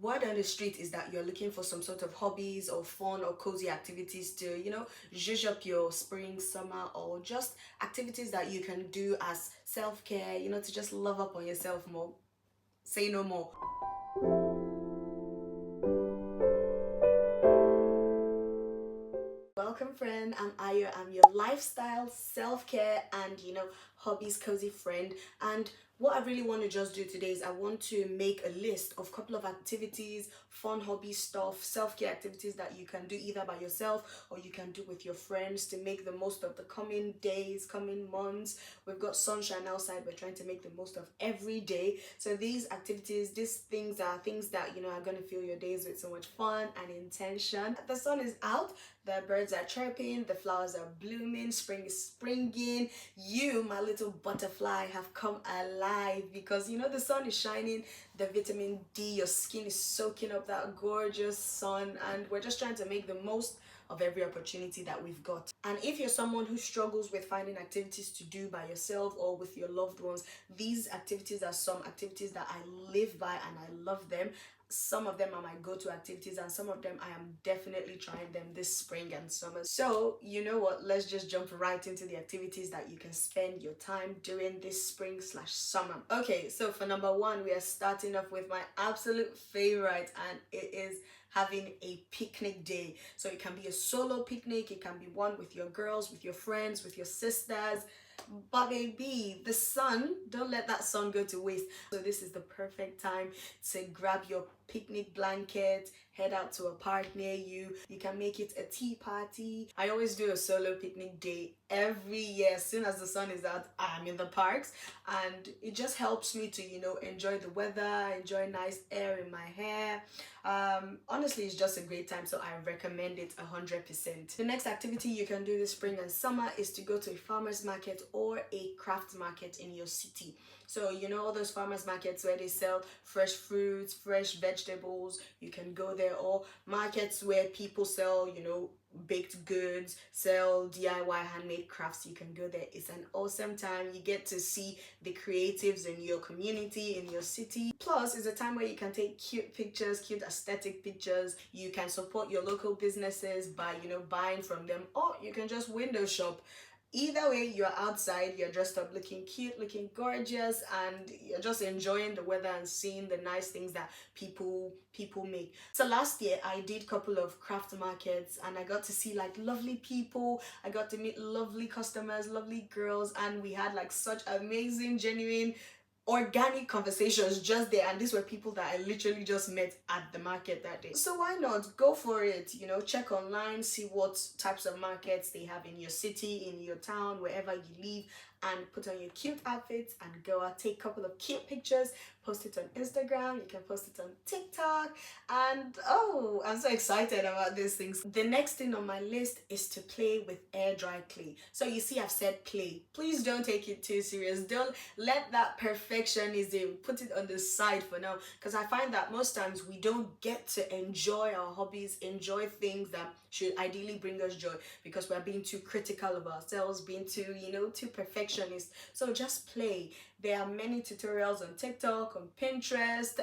word on the street is that you're looking for some sort of hobbies or fun or cozy activities to, zhuzh up your spring, summer, or just activities that you can do as self-care, to just love up on yourself more. Say no more. Welcome, friend. I'm Ayo. I'm your lifestyle, self-care, and hobbies cozy friend. And what I really want to just do today is I want to make a list of a couple of activities, fun hobby stuff, self-care activities that you can do either by yourself or you can do with your friends to make the most of the coming days, coming months. We've got sunshine outside. We're trying to make the most of every day. So these activities, these things are things that are going to fill your days with so much fun and intention. The sun is out. The birds are chirping, the flowers are blooming, spring is springing. You, my little butterfly, have come alive because the sun is shining, the vitamin D, your skin is soaking up that gorgeous sun, and we're just trying to make the most of every opportunity that we've got. And if you're someone who struggles with finding activities to do by yourself or with your loved ones, these activities are some activities that I live by and I love them. Some of them are my go-to activities and some of them I am definitely trying them this spring and summer. So you know what, let's just jump right into the activities that you can spend your time doing this spring/summer. Okay, so for number one, we are starting off with my absolute favorite, and it is having a picnic day. So it can be a solo picnic, it can be one with your girls, with your friends, with your sisters. But baby, the sun, don't let that sun go to waste. So this is the perfect time to grab your picnic blanket, head out to a park near you. You can make it a tea party. I always do a solo picnic day every year. As soon as the sun is out, I'm in the parks, and it just helps me to enjoy the weather, enjoy nice air in my hair. Honestly, it's just a great time, so I recommend it 100%. The next activity you can do this spring and summer is to go to a farmer's market or a craft market in your city. So all those farmers markets where they sell fresh fruits, fresh vegetables, you can go there. Or markets where people sell baked goods, sell DIY handmade crafts, you can go there. It's an awesome time. You get to see the creatives in your community, in your city. Plus, it's a time where you can take cute pictures, cute aesthetic pictures. You can support your local businesses by buying from them, or you can just window shop. Either way, you're outside, you're dressed up looking cute, looking gorgeous, and you're just enjoying the weather and seeing the nice things that people make. So last year I did a couple of craft markets and I got to see like lovely people. I got to meet lovely customers, lovely girls, and we had like such amazing, genuine, organic conversations just there. And these were people that I literally just met at the market that day. So why not go for it? Check online, see what types of markets they have in your city, in your town, wherever you live, and put on your cute outfits and go out, take a couple of cute pictures, post it on Instagram, you can post it on TikTok, and oh, I'm so excited about these things. The next thing on my list is to play with air dry clay. So you see, I've said play. Please don't take it too serious. Don't let that perfectionism, put it on the side for now, because I find that most times we don't get to enjoy our hobbies, enjoy things that should ideally bring us joy, because we're being too critical of ourselves, being too too perfectionist. So just play. There are many tutorials on TikTok, on Pinterest.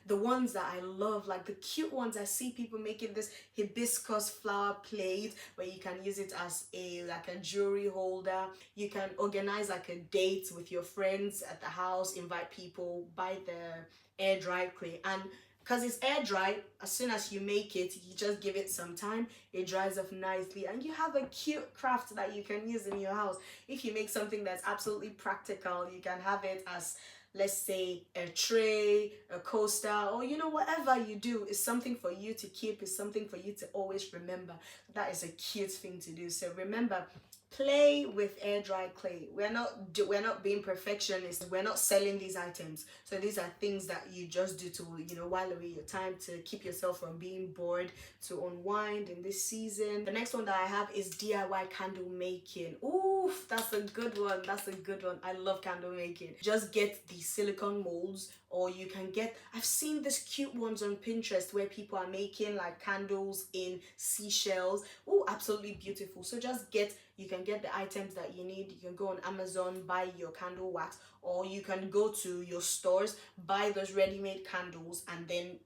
The ones that I love, like the cute ones, I see people making this hibiscus flower plate where you can use it as a jewelry holder. You can organize like a date with your friends at the house, invite people, buy the air dry clay, and because it's air dry, as soon as you make it, you just give it some time, it dries off nicely, and you have a cute craft that you can use in your house. If you make something that's absolutely practical, you can have it as, let's say, a tray, a coaster, or whatever you do is something for you to keep, is something for you to always remember. That is a cute thing to do. So remember, play with air dry clay. We're not being perfectionists. We're not selling these items. So these are things that you just do to while away your time, to keep yourself from being bored, to unwind in this season. The next one that I have is DIY candle making. Oof, that's a good one. That's a good one. I love candle making. Just get the silicone molds, or you can get, I've seen these cute ones on Pinterest where people are making like candles in seashells. Oh, absolutely beautiful. So you can get the items that you need. You can go on Amazon, buy your candle wax, or you can go to your stores, buy those ready-made candles, and then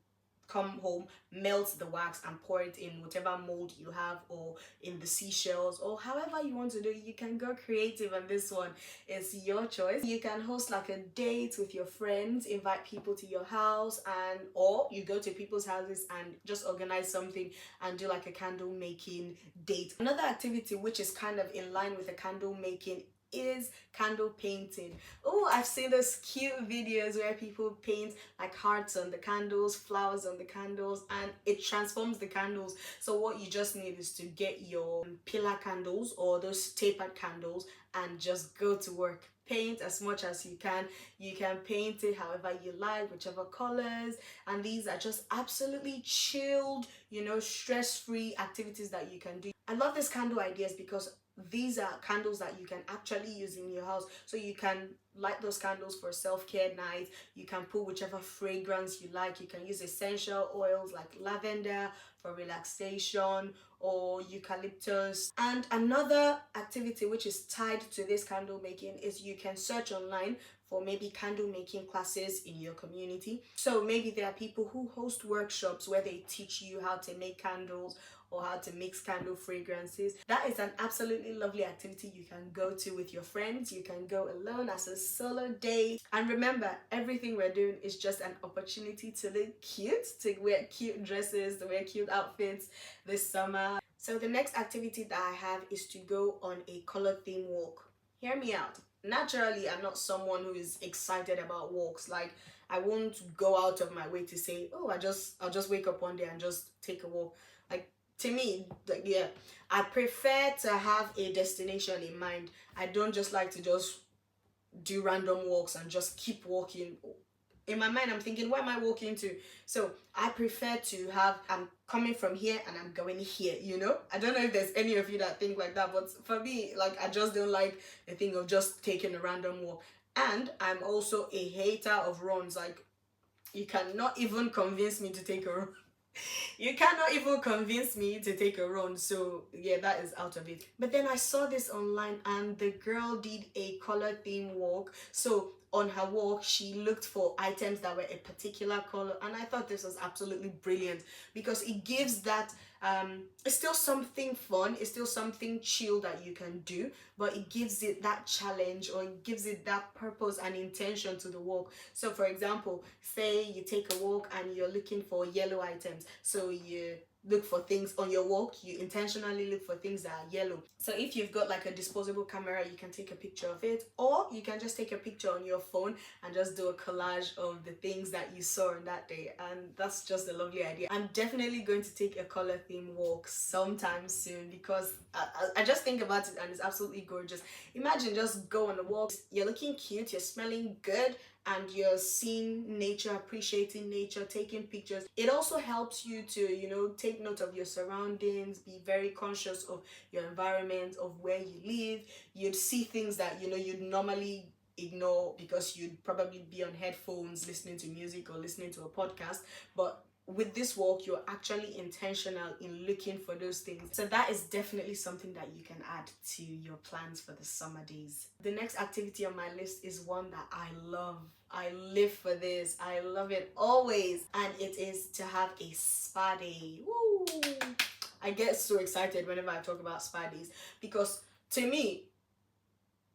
come home, melt the wax and pour it in whatever mold you have, or in the seashells, or however you want to do it. You can go creative on this one. It's your choice. You can host like a date with your friends, invite people to your house, and or you go to people's houses and just organize something and do like a candle making date. Another activity which is kind of in line with the candle making is candle painting. Oh, I've seen those cute videos where people paint like hearts on the candles, flowers on the candles, and it transforms the candles. So what you just need is to get your pillar candles or those tapered candles and just go to work. Paint as much as you can. You can paint it however you like, whichever colors, and these are just absolutely chilled, you know, stress-free activities that you can do. I love these candle ideas because these are candles that you can actually use in your house. So you can light those candles for self-care night. You can put whichever fragrance you like. You can use essential oils like lavender for relaxation, or eucalyptus. And another activity which is tied to this candle making is you can search online for maybe candle making classes in your community. So maybe there are people who host workshops where they teach you how to make candles or how to mix candle fragrances. That is an absolutely lovely activity you can go to with your friends. You can go alone as a solo date. And remember, everything we're doing is just an opportunity to look cute, to wear cute dresses, to wear cute outfits this summer. So the next activity that I have is to go on a color theme walk. Hear me out. Naturally, I'm not someone who is excited about walks. Like, I won't go out of my way to say, oh, I'll just wake up one day and just take a walk. Like, to me, yeah, I prefer to have a destination in mind. I don't just like to just do random walks and just keep walking. In my mind, I'm thinking, where am I walking to? So I prefer to have, I'm coming from here and I'm going here, you know? I don't know if there's any of you that think like that, but for me, like, I just don't like the thing of just taking a random walk. And I'm also a hater of runs. Like, you cannot even convince me to take a run. You cannot even convince me to take a run. So yeah, that is out of it. But then I saw this online and the girl did a color theme walk. So on her walk, she looked for items that were a particular color, and I thought this was absolutely brilliant because it gives that it's still something fun, it's still something chill that you can do, but it gives it that challenge, or it gives it that purpose and intention to the walk. So for example, say you take a walk and you're looking for yellow items, so you look for things on your walk, you intentionally look for things that are yellow. So if you've got like a disposable camera, you can take a picture of it, or you can just take a picture on your phone and just do a collage of the things that you saw on that day. And that's just a lovely idea. I'm definitely going to take a color theme walk sometime soon because I just think about it and it's absolutely gorgeous. Imagine just go on a walk, you're looking cute, you're smelling good, and you're seeing nature, appreciating nature, taking pictures. It also helps you to, you know, take note of your surroundings, be very conscious of your environment, of where you live. You'd see things that, you know, you'd normally ignore because you'd probably be on headphones listening to music or listening to a podcast. But with this walk, you're actually intentional in looking for those things. So that is definitely something that you can add to your plans for the summer days. The next activity on my list is one that I love. I live for this. I love it always. And it is to have a spa day. Woo! I get so excited whenever I talk about spa days because to me,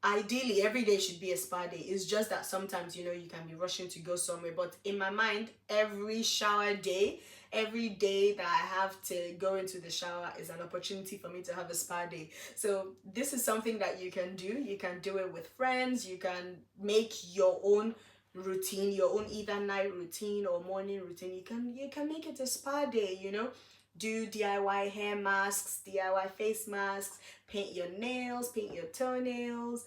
ideally every day should be a spa day. It's just that sometimes, you know, you can be rushing to go somewhere, but in my mind, every shower day, every day that I have to go into the shower is an opportunity for me to have a spa day. So this is something that you can do. You can do it with friends. You can make your own routine, your own either night routine or morning routine. You can make it a spa day, you know. Do DIY hair masks, DIY face masks, paint your nails, paint your toenails,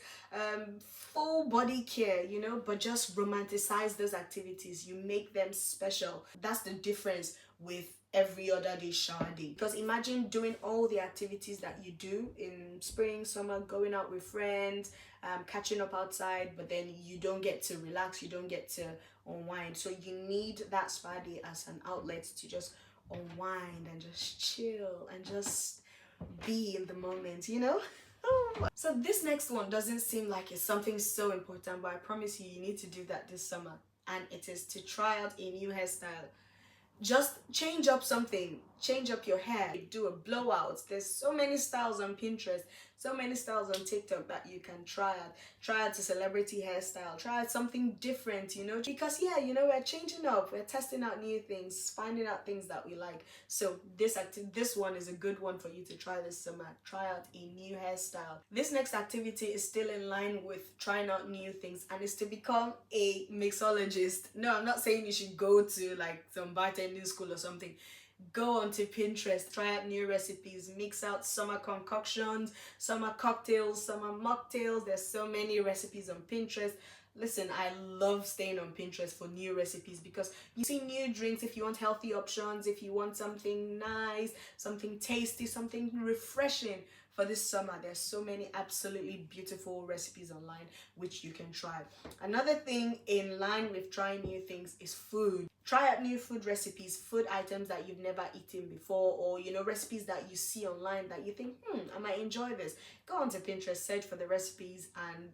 full body care, you know, but just romanticize those activities. You make them special. That's the difference with every other day shower day. Because imagine doing all the activities that you do in spring, summer, going out with friends, catching up outside, but then you don't get to relax, you don't get to unwind. So you need that spa day as an outlet to just unwind and just chill and just be in the moment, you know. So this next one doesn't seem like it's something so important, but I promise you, you need to do that this summer, and it is to try out a new hairstyle. Just change up something, change up your hair, do a blowout. There's so many styles on Pinterest, so many styles on TikTok that you can try out a celebrity hairstyle, try out something different, because yeah, we're changing up, we're testing out new things, finding out things that we like. So this one is a good one for you to try this summer. Try out a new hairstyle. This next activity is still in line with trying out new things, and is to become a mixologist. No, I'm not saying you should go to like some bartending school or something. Go onto Pinterest, try out new recipes, mix out summer concoctions, summer cocktails, summer mocktails. There's so many recipes on Pinterest. Listen, I love staying on Pinterest for new recipes because you see new drinks. If you want healthy options, if you want something nice, something tasty, something refreshing for this summer, there's so many absolutely beautiful recipes online which you can try. Another thing in line with trying new things is food. Try out new food recipes, food items that you've never eaten before, or recipes that you see online that you think, I might enjoy this. Go onto Pinterest, search for the recipes, and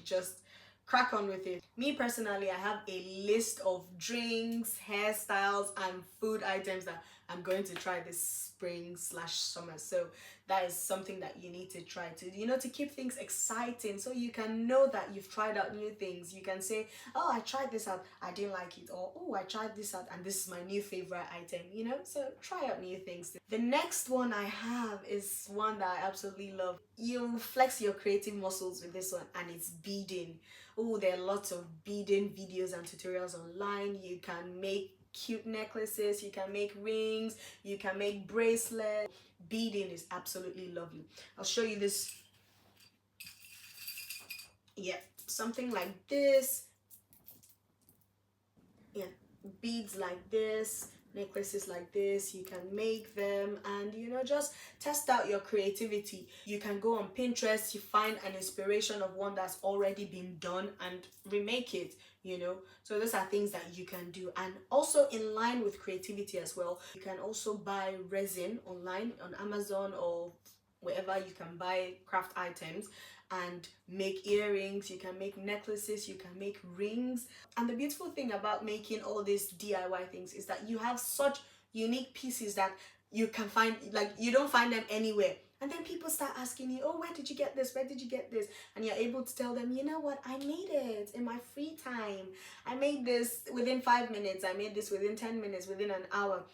just crack on with it. Me personally, I have a list of drinks, hairstyles, and food items that I'm going to try this spring/summer. So that is something that you need to try to keep things exciting, so you can know that you've tried out new things. You can say, oh, I tried this out, I didn't like it, or oh, I tried this out and this is my new favorite item. So try out new things. The next one I have is one that I absolutely love. You flex your creative muscles with this one, and it's beading. Oh, there are lots of beading videos and tutorials online. You can make cute necklaces, you can make rings, you can make bracelets. Beading is absolutely lovely. I'll show you this. Yeah, something like this. Yeah, beads like this, necklaces like this. You can make them, and just test out your creativity. You can go on Pinterest, you find an inspiration of one that's already been done and remake it. So those are things that you can do. And also in line with creativity as well, you can also buy resin online on Amazon or wherever you can buy craft items and make earrings. You can make necklaces, you can make rings. And the beautiful thing about making all these DIY things is that you have such unique pieces that you can find, like, you don't find them anywhere. And then people start asking you, oh, where did you get this? Where did you get this? And you're able to tell them, you know what? I made it in my free time. I made this within 5 minutes. I made this within 10 minutes, within an hour,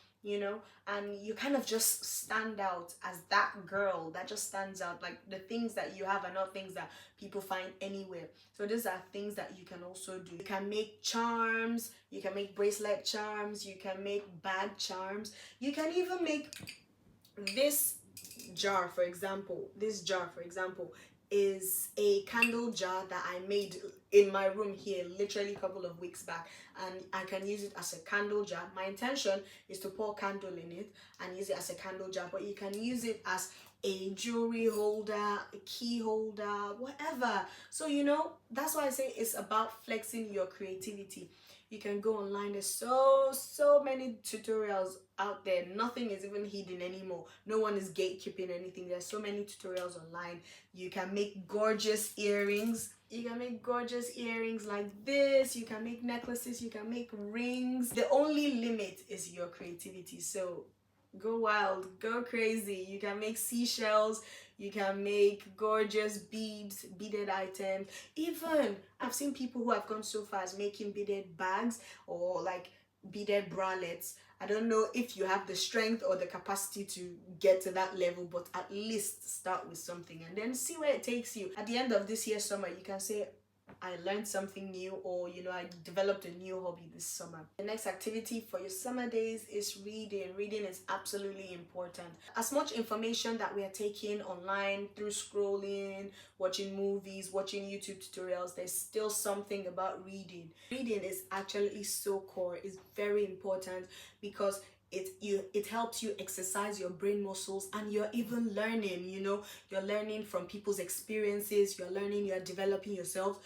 and you kind of just stand out as that girl that just stands out. Like, the things that you have are not things that people find anywhere. So these are things that you can also do. You can make charms, you can make bracelet charms, you can make bag charms, you can even make this jar, for example. This jar, for example, is a candle jar that I made in my room here literally a couple of weeks back, and I can use it as a candle jar. My intention is to pour candle in it and use it as a candle jar, but you can use it as a jewelry holder, a key holder, whatever. So that's why I say it's about flexing your creativity. You can go online. There's so many tutorials out there. Nothing is even hidden anymore. No one is gatekeeping anything. There's so many tutorials online. You can make gorgeous earrings. You can make gorgeous earrings like this. You can make necklaces. You can make rings. The only limit is your creativity. So go wild, go crazy. You can make seashells, you can make gorgeous beads, beaded items. Even I've seen people who have gone so far as making beaded bags or like beaded bralettes. I don't know if you have the strength or the capacity to get to that level, but at least start with something and then see where it takes you. At the end of this year's summer, you can say, I learned something new, or I developed a new hobby this summer. The next activity for your summer days is reading. Reading is absolutely important. As much information that we are taking online through scrolling, watching movies, watching YouTube tutorials, there's still something about reading. Reading is actually so core. It's very important because it helps you exercise your brain muscles, and you're even learning. You're learning from people's experiences, you're learning, you're developing yourself.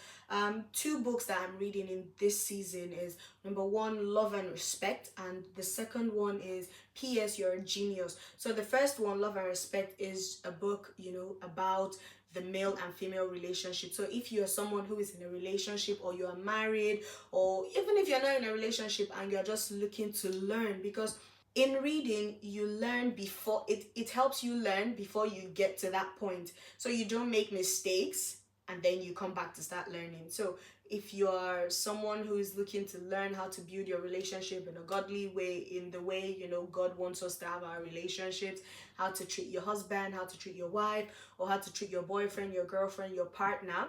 Two books that I'm reading in this season is, number one, Love and Respect, and the second one is P.S. You're a Genius. So the first one, Love and Respect, is a book about the male and female relationship. So if you're someone who is in a relationship, or you are married, or even if you're not in a relationship and you're just looking to learn, because in reading you learn before it helps you learn before you get to that point, so you don't make mistakes and then you come back to start learning. So if you are someone who is looking to learn how to build your relationship in a godly way, in the way, you know, God wants us to have our relationships, how to treat your husband, how to treat your wife, or how to treat your boyfriend, your girlfriend, your partner,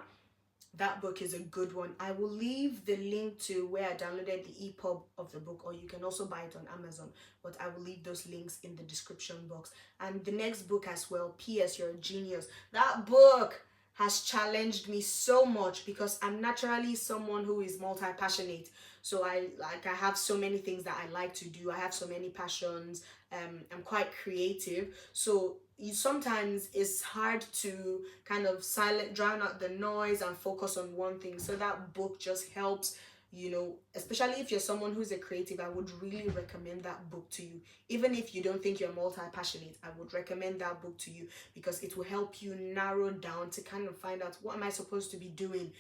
that book is a good one. I will leave the link to where I downloaded the EPUB of the book, or you can also buy it on Amazon, but I will leave those links in the description box. And the next book as well, P.S. You're a Genius. That book has challenged me so much because I'm naturally someone who is multi-passionate. So I have so many things that I like to do. I have so many passions. I'm quite creative. So sometimes it's hard to kind of drown out the noise and focus on one thing. So that book just helps, you know, especially if you're someone who's a creative. I would really recommend that book to you. Even if you don't think you're multi-passionate, I would recommend that book to you, because it will help you narrow down to kind of find out, what am I supposed to be doing?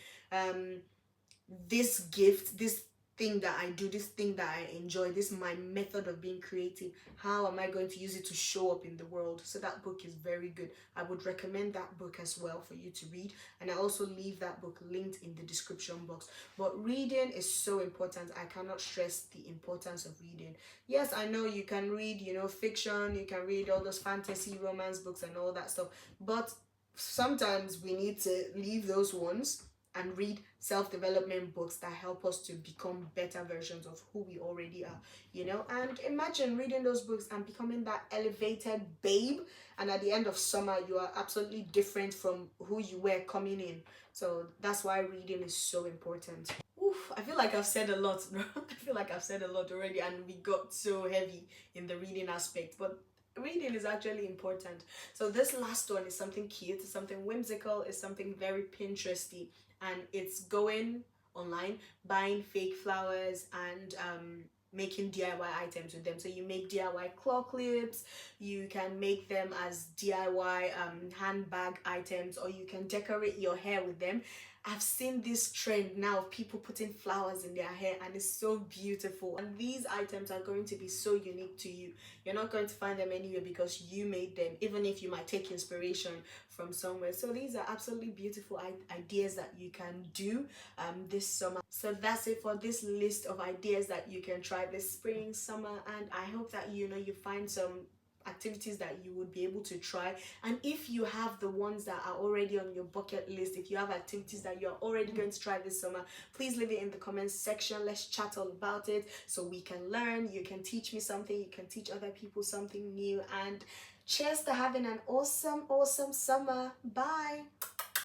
This gift, this thing that I do, this thing that I enjoy, this is my method of being creative. How am I going to use it to show up in the world? So that book is very good. I would recommend that book as well for you to read. And I also leave that book linked in the description box. But reading is so important. I cannot stress the importance of reading. Yes, I know you can read, you know, fiction, you can read all those fantasy romance books and all that stuff. But sometimes we need to leave those ones and read self-development books that help us to become better versions of who we already are, you know. And imagine reading those books and becoming that elevated babe, and at the end of summer you are absolutely different from who you were coming in. So that's why reading is so important. Oof, I feel like I've said a lot. I feel like I've said a lot already, and we got so heavy in the reading aspect, but reading is actually important. So this last one is something cute, something whimsical, is something very Pinteresty, and it's going online, buying fake flowers, and making DIY items with them. So you make DIY claw clips, you can make them as DIY handbag items, or you can decorate your hair with them. I've seen this trend now of people putting flowers in their hair, and it's so beautiful. And these items are going to be so unique to you. You're not going to find them anywhere because you made them, even if you might take inspiration from somewhere. So these are absolutely beautiful ideas that you can do this summer. So that's it for this list of ideas that you can try this spring, summer, and I hope that, you know, you find some activities that you would be able to try. And if you have the ones that are already on your bucket list, if you have activities that you're already going to try this summer, please leave it in the comments section. Let's chat all about it so we can learn. You can teach me something, you can teach other people something new, and cheers to having an awesome summer. Bye.